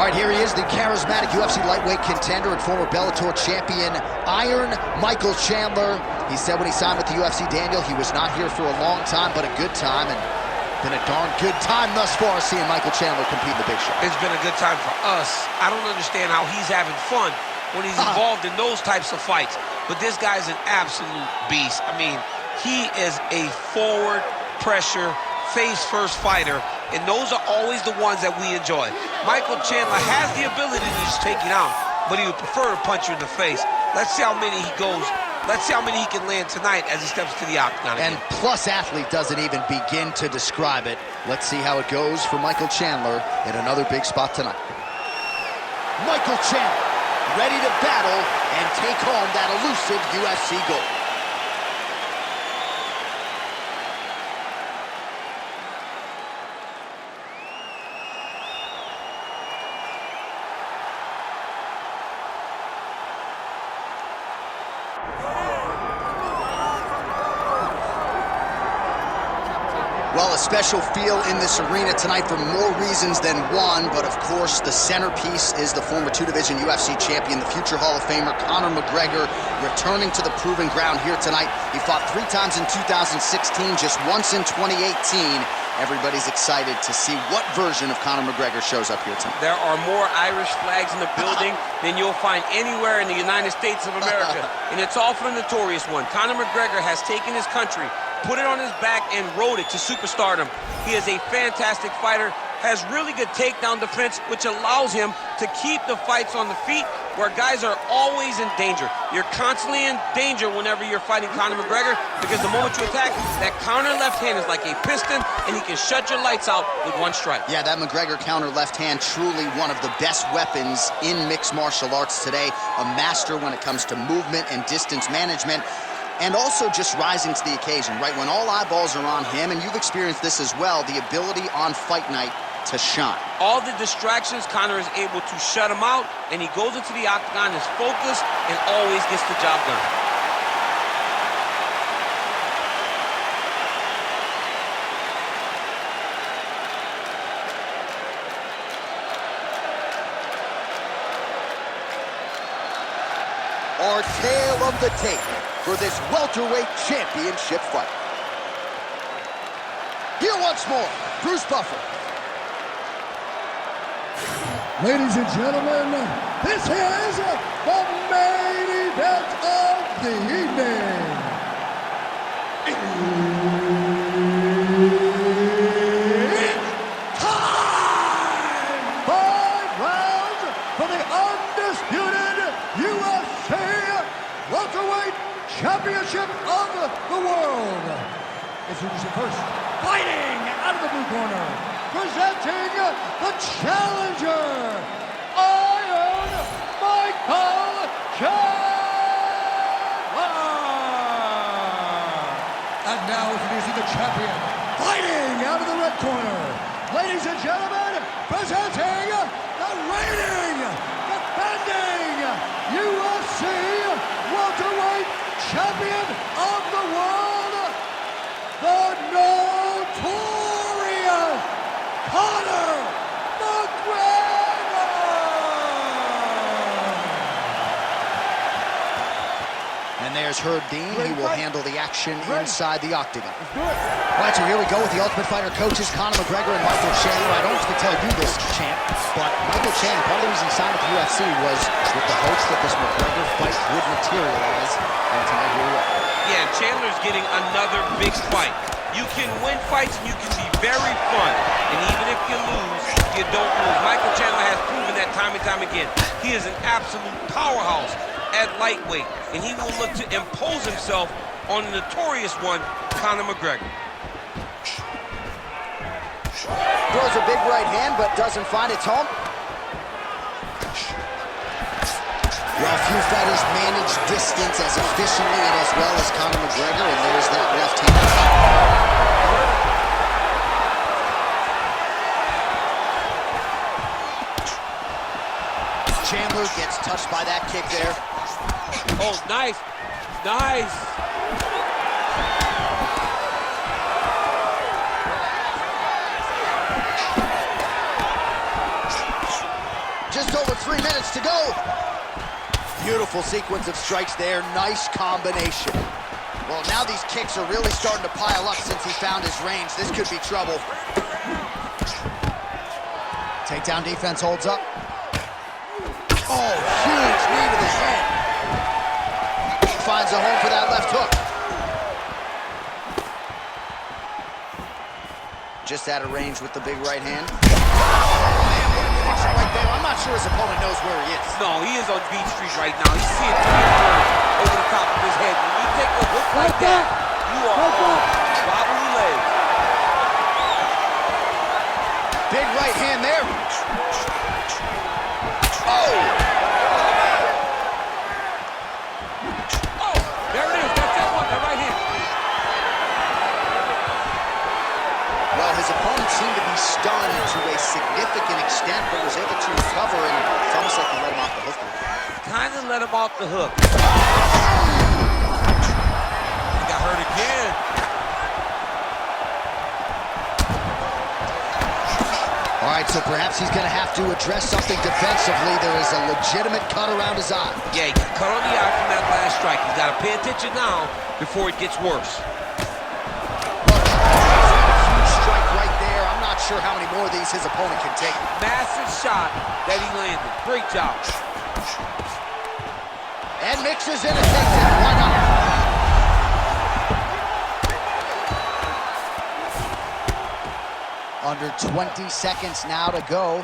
All right, here he is, the charismatic UFC lightweight contender and former Bellator champion, Iron Michael Chandler. He said when he signed with the UFC, Daniel, he was not here for a long time, but a good time, and been a darn good time thus far seeing Michael Chandler compete in the big show. It's been a good time for us. I don't understand how he's having fun when he's involved in those types of fights, but this guy's an absolute beast. I mean, he is a forward pressure, face-first fighter, and those are always the ones that we enjoy. Michael Chandler has the ability to just take you down, but he would prefer to punch you in the face. Let's see how many he goes. Let's see how many he can land tonight as he steps to the octagon again. And Plus Athlete doesn't even begin to describe it. Let's see how it goes for Michael Chandler in another big spot tonight. Michael Chandler, ready to battle and take home that elusive UFC gold. Well, a special feel in this arena tonight for more reasons than one, but of course the centerpiece is the former two-division UFC champion, the future Hall of Famer Conor McGregor, returning to the proving ground here tonight. He fought 3 times in 2016, just once in 2018. Everybody's excited to see what version of Conor McGregor shows up here tonight. There are more Irish flags in the building than you'll find anywhere in the United States of America, and it's all for the notorious one. Conor McGregor has taken his country, put it on his back, and rode it to superstardom. He is a fantastic fighter, has really good takedown defense, which allows him to keep the fights on the feet where guys are always in danger. You're constantly in danger whenever you're fighting Conor McGregor, because the moment you attack, that counter left hand is like a piston, and he can shut your lights out with one strike. Yeah, that McGregor counter left hand, truly one of the best weapons in mixed martial arts today. A master when it comes to movement and distance management. And also just rising to the occasion, right? When all eyeballs are on him, and you've experienced this as well, the ability on fight night to shine. All the distractions, Conor is able to shut him out, and he goes into the octagon, is focused, and always gets the job done. Our tale of the tape for this welterweight championship fight. Here once more, Bruce Buffer. Ladies and gentlemen, this is the main event of the evening. It's time! 5 rounds for the undisputed UFC welterweight championship of the world. Introducing first, fighting out of the blue corner, presenting the challenger, Iron Michael Chandler. And now introducing the champion, fighting out of the red corner, ladies and gentlemen, presenting the reigning, defending UFC welterweight champion of the world, the notorious Conor McGregor! And there's Herb Dean. He will handle the action inside the octagon. All right, so here we go with the Ultimate Fighter coaches, Conor McGregor and Michael Chandler. I don't have to tell you this, champ, but Michael Chandler, part of the reason he signed with the UFC was with the hopes that this McGregor fight would materialize. And tonight, here we are. Yeah, Chandler's getting another big fight. You can win fights and you can be very fun. And even if you lose, you don't lose. Michael Chandler has proven that time and time again. He is an absolute powerhouse at lightweight, and he will look to impose himself on the notorious one, Conor McGregor. Throws a big right hand, but doesn't find its home. Well, few fighters manage distance as efficiently and as well as Conor McGregor, and there's that left hand. Chandler gets touched by that kick there. Oh, nice. Nice. over 3 minutes to go. Beautiful sequence of strikes there. Nice combination. Well, now these kicks are really starting to pile up since he found his range. This could be trouble. Takedown defense holds up. Oh, huge knee to the head. He finds a home for that left hook. Just out of range with the big right hand. Right there. I'm not sure his opponent knows where he is. No, he is on Beach Street right now. He's seeing 3 over the top of his head. When you take a hook like that, you are on wobbly legs. Big right hand there. Oh! Oh, there it is. That's that one, the right hand. Well, his opponent seemed to be stunned to a significant extent, but was able to recover, and it's almost like he let him off the hook. Kind of let him off the hook. He got hurt again. All right, so perhaps he's going to have to address something defensively. There is a legitimate cut around his eye. Yeah, he got cut on the eye from that last strike. He's got to pay attention now before it gets worse. Huge strike right there. I'm not sure how many more of these his opponent can take. Massive shot that he landed. Great job. And mixes in a takedown. Why not? Under 20 seconds now to go.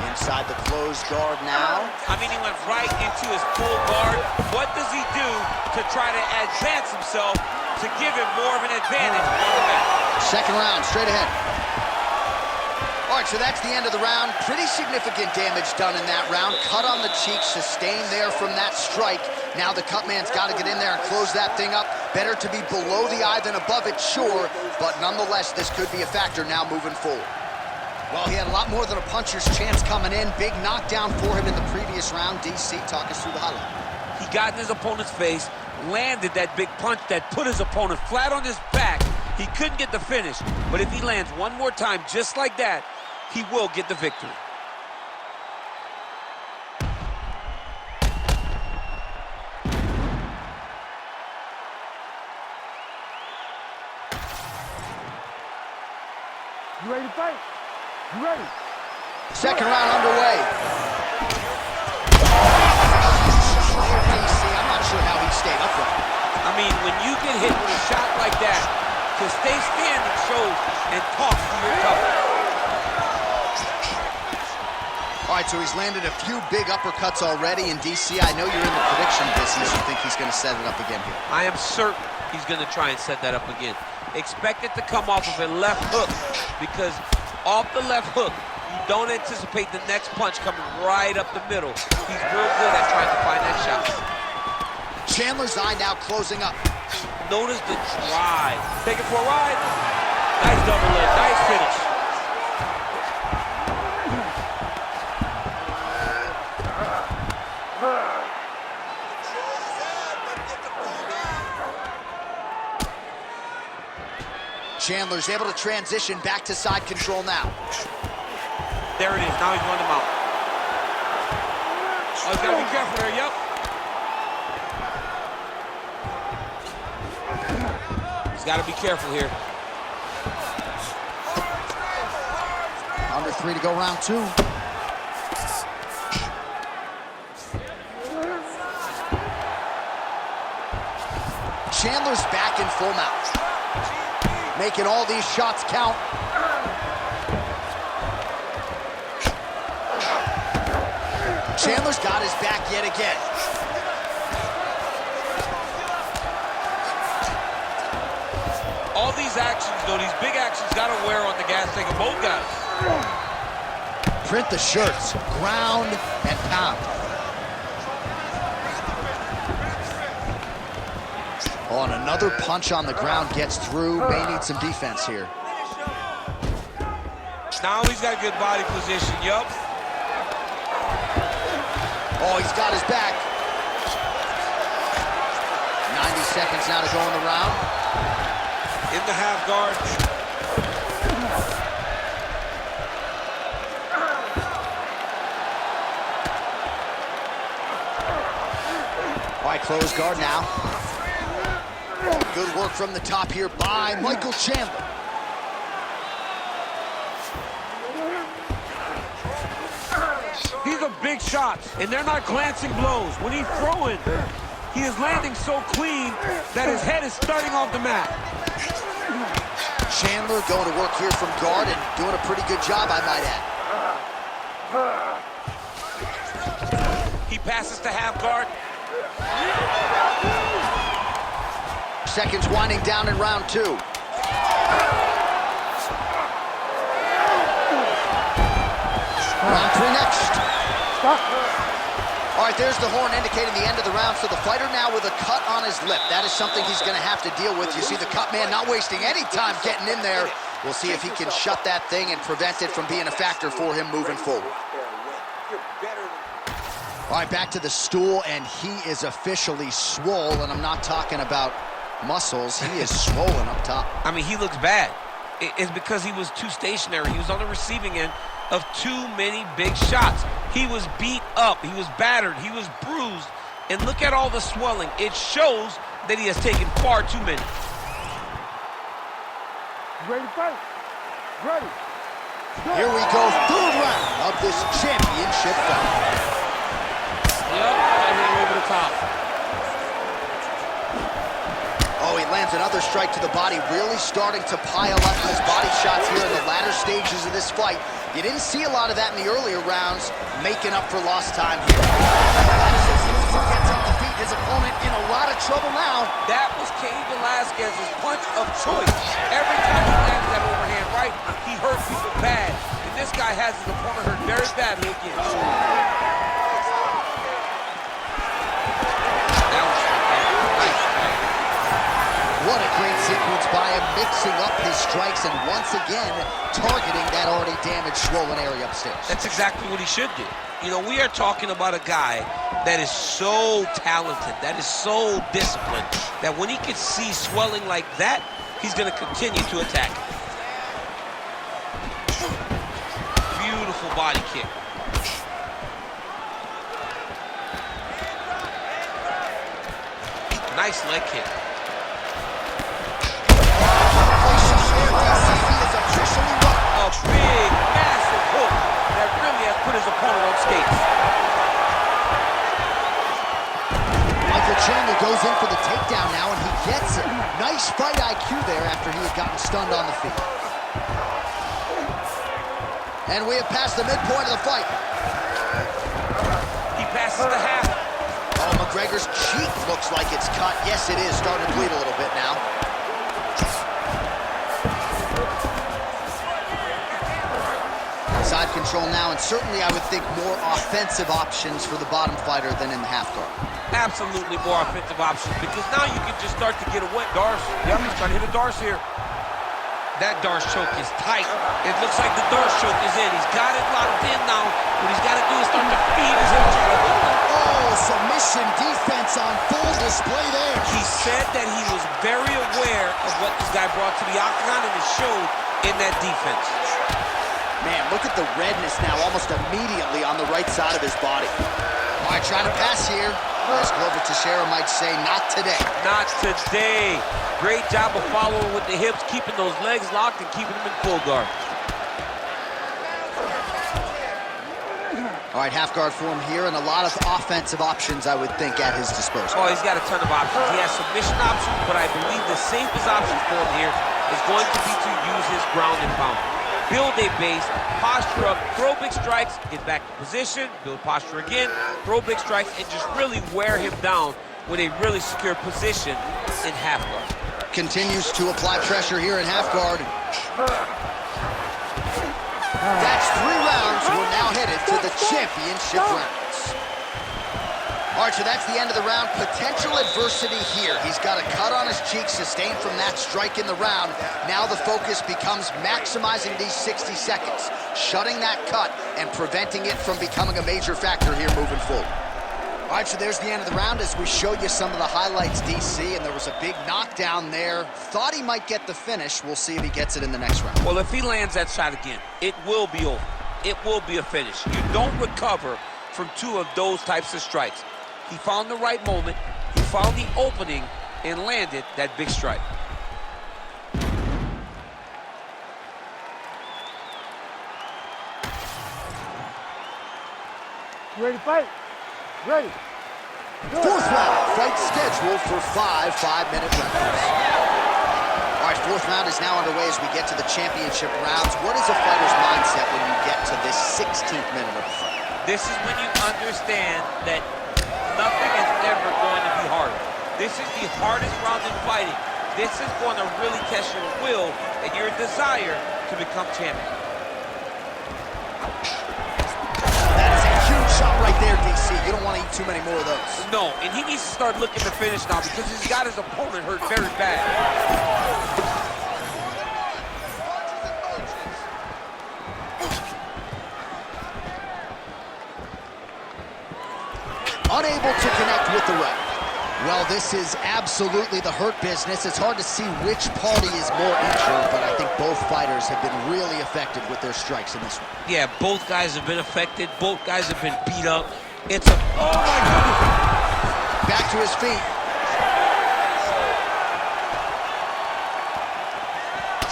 Inside the closed guard now. I mean, he went right into his full guard. What does he do to try to advance himself to give him more of an advantage on the mat? Second round, straight ahead. All right, so that's the end of the round. Pretty significant damage done in that round. Cut on the cheek, sustained there from that strike. Now the cut man's got to get in there and close that thing up. Better to be below the eye than above it, sure, but nonetheless, this could be a factor now moving forward. Well, he had a lot more than a puncher's chance coming in. Big knockdown for him in the previous round. DC, talk us through the highlight. He got in his opponent's face, landed that big punch that put his opponent flat on his back. He couldn't get the finish, but if he lands one more time just like that, he will get the victory. You ready to fight? You ready? Second round underway. I'm not sure how he stayed upright. I mean, when you get hit with a shot like that, to stay standing shows and talk to your toughness. All right, so he's landed a few big uppercuts already in DC. I know you're in the prediction business. You think he's going to set it up again here? I am certain he's going to try and set that up again. Expect it to come off of a left hook, because off the left hook, you don't anticipate the next punch coming right up the middle. He's real good at trying to find that shot. Chandler's eye now closing up. Notice the drive. Take it for a ride. Nice double leg. Nice finish. Chandler's able to transition back to side control now. There it is. Now he's running him out. Oh, he's got to be careful there. Yep. He's got to be careful here. Under 3 to go, round 2. Chandler's back in full mount. Making all these shots count. Chandler's got his back yet again. All these actions, though, these big actions, got to wear on the gas tank of both guys. Print the shirts, ground and pound. Oh, and another punch on the ground gets through. May need some defense here. Now he's got good body position, yup. Oh, he's got his back. 90 seconds now to go in the round. In the half guard. All right, close guard now. Good work from the top here by Michael Chandler. These are big shots, and they're not glancing blows. When he's throwing, he is landing so clean that his head is starting off the mat. Chandler going to work here from guard and doing a pretty good job, I might add. He passes to half guard. Seconds winding down in round 2. Round 3 next. All right, there's the horn indicating the end of the round. So the fighter now with a cut on his lip. That is something he's going to have to deal with. You see the cut man not wasting any time getting in there. We'll see if he can shut that thing and prevent it from being a factor for him moving forward. All right, back to the stool, and he is officially swole, and I'm not talking about muscles. He is swollen up top. I mean, he looks bad. It's because he was too stationary. He was on the receiving end of too many big shots. He was beat up. He was battered. He was bruised. And look at all the swelling. It shows that he has taken far too many. Ready to fight? Ready. Here we go, third round of this championship fight. Yep, right hand over the top. Oh, he lands another strike to the body, really starting to pile up these body shots here in the latter stages of this fight. You didn't see a lot of that in the earlier rounds, making up for lost time here. Gets up the feet, his opponent in a lot of trouble now. That was Cain Velasquez's punch of choice. Every time he lands that overhand right, he hurt people bad. And this guy has his opponent hurt very badly again. What a great sequence by him, mixing up his strikes and once again targeting that already damaged, swollen area upstairs. That's exactly what he should do. You know, we are talking about a guy that is so talented, that is so disciplined, that when he can see swelling like that, he's going to continue to attack. Beautiful body kick. Nice leg kick. A big, massive hook that really has put his opponent on skates. Michael Chandler goes in for the takedown now, and he gets it. Nice fight IQ there after he had gotten stunned on the feet. And we have passed the midpoint of the fight. He passes the half. Oh, McGregor's cheek looks like it's cut. Yes, it is. Starting to bleed a little bit now. Side control now, and certainly I would think more offensive options for the bottom fighter than in the half guard. Absolutely more offensive options, because now you can just start to get a wet Darce. Yep, he's trying to hit a Darce here. That Darce choke is tight. It looks like the Darce choke is in. He's got it locked in now. What he's got to do is start to feed his hip. Oh, submission defense on full display there. He said that he was very aware of what this guy brought to the octagon, and it showed in that defense. Man, look at the redness now almost immediately on the right side of his body. All right, trying to pass here. As Glover Teixeira might say, not today. Not today. Great job of following with the hips, keeping those legs locked and keeping them in full guard. All right, half guard for him here, and a lot of offensive options, I would think, at his disposal. Oh, he's got a ton of options. He has submission options, but I believe the safest option for him here is going to be to use his ground and pound. Build a base, posture up, throw big strikes, get back in position, build posture again, throw big strikes, and just really wear him down with a really secure position in half guard. Continues to apply pressure here in half guard. That's 3 rounds. We're now headed to the championship rounds. All right, so that's the end of the round. Potential adversity here. He's got a cut on his cheek sustained from that strike in the round. Now the focus becomes maximizing these 60 seconds, shutting that cut and preventing it from becoming a major factor here moving forward. All right, so there's the end of the round as we show you some of the highlights, DC, and there was a big knockdown there. Thought he might get the finish. We'll see if he gets it in the next round. Well, if he lands that shot again, it will be over. It will be a finish. You don't recover from 2 of those types of strikes. He found the right moment, he found the opening, and landed that big strike. You ready to fight? Ready. Fourth round, fight scheduled for 5 5-minute rounds. All right, fourth round is now underway as we get to the championship rounds. What is a fighter's mindset when you get to this 16th minute of the fight? This is when you understand that nothing is ever going to be harder. This is the hardest round in fighting. This is going to really test your will and your desire to become champion. That is a huge shot right there, DC. You don't want to eat too many more of those. No, and he needs to start looking to finish now because he's got his opponent hurt very bad. Unable to connect with the right. Well, this is absolutely the hurt business. It's hard to see which party is more injured, but I think both fighters have been really effective with their strikes in this one. Yeah, both guys have been affected. Both guys have been beat up. It's a... Oh, my goodness! Back to his feet.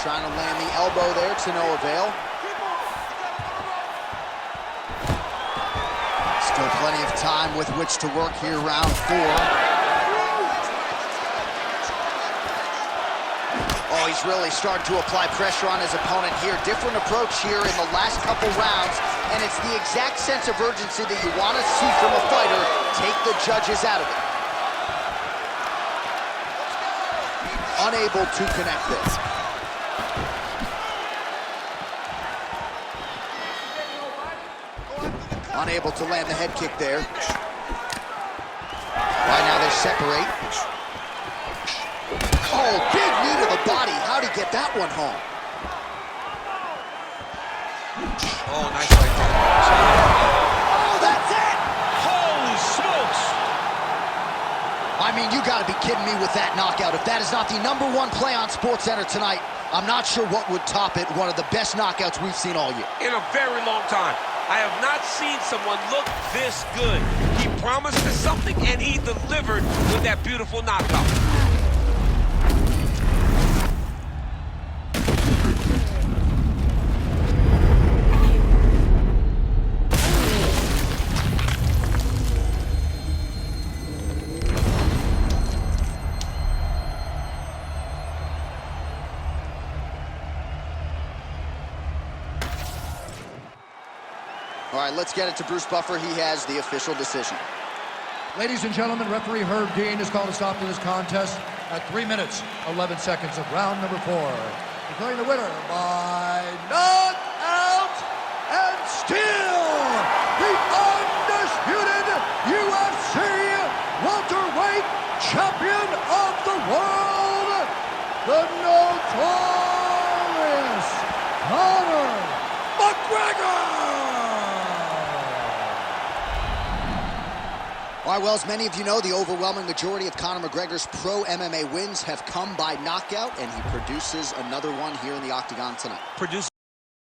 Trying to land the elbow there to no avail. Still plenty of time with which to work here, round 4. Oh, he's really starting to apply pressure on his opponent here. Different approach here in the last couple rounds, and it's the exact sense of urgency that you want to see from a fighter. Take the judges out of it. Unable to connect this. Unable to land the head kick there. Right now they separate. Oh, big knee to the body. How'd he get that one home? Oh, nice right there. Oh, that's it! Holy smokes! I mean, you gotta be kidding me with that knockout. If that is not the #1 play on SportsCenter tonight, I'm not sure what would top it. One of the best knockouts we've seen all year. In a very long time. I have not seen someone look this good. He promised us something, and he delivered with that beautiful knockout. All right, let's get it to Bruce Buffer. He has the official decision. Ladies and gentlemen, referee Herb Dean has called a stop to this contest at 3 minutes, 11 seconds of round number 4. Declaring the winner by knockout and still the undisputed UFC welterweight champion of the world, the notorious Conor McGregor! All right, well, as many of you know, the overwhelming majority of Conor McGregor's pro MMA wins have come by knockout, and he produces another one here in the octagon tonight. Produces